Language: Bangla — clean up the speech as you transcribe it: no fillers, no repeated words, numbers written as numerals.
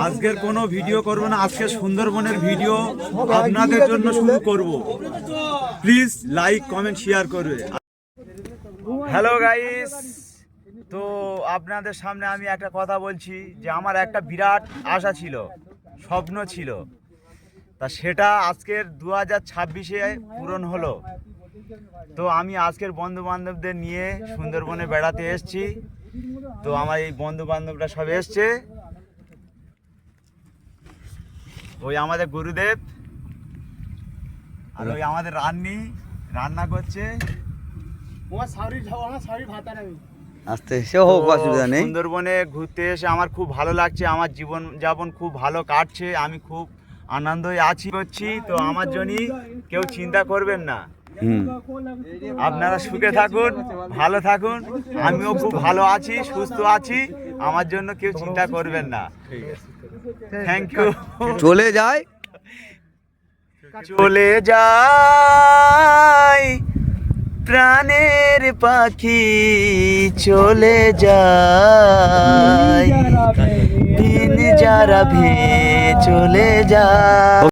আজকের কোনো ভিডিও করব না, আজকে সুন্দরবনের ভিডিও আপনাদের জন্য শুরু করব। প্লিজ লাইক কমেন্ট শেয়ার করবে। হ্যালো গাইস, তো আপনাদের সামনে আমি একটা কথা বলছি যে আমার একটা বিরাট আশা ছিল, স্বপ্ন ছিল, তা সেটা আজকের 2026-এ পূরণ হলো। তো আমি আজকের বন্ধু বান্ধবদের নিয়ে সুন্দরবনে বেড়াতে এসেছি। তো আমার এই বন্ধু বান্ধবরা সব এসছে, ওই আমাদের গুরুদেব আর ওই আমাদের রান্না করছে। সুন্দরবনে ঘুরতে এসে আমার খুব ভালো লাগছে, আমার জীবন যাপন খুব ভালো কাটছে, আমি খুব আনন্দই আছি করছি। তো আমার জন্য কেউ চিন্তা করবেন না, আপনারা সুখে থাকুন, ভালো থাকুন, আমিও খুব ভালো আছি, সুস্থ আছি, আমার জন্য কেউ চিন্তা করবেন না। Thank you. চলে যায় প্রাণের পাখি, চলে যায় দিন যারা ভে চলে যায়।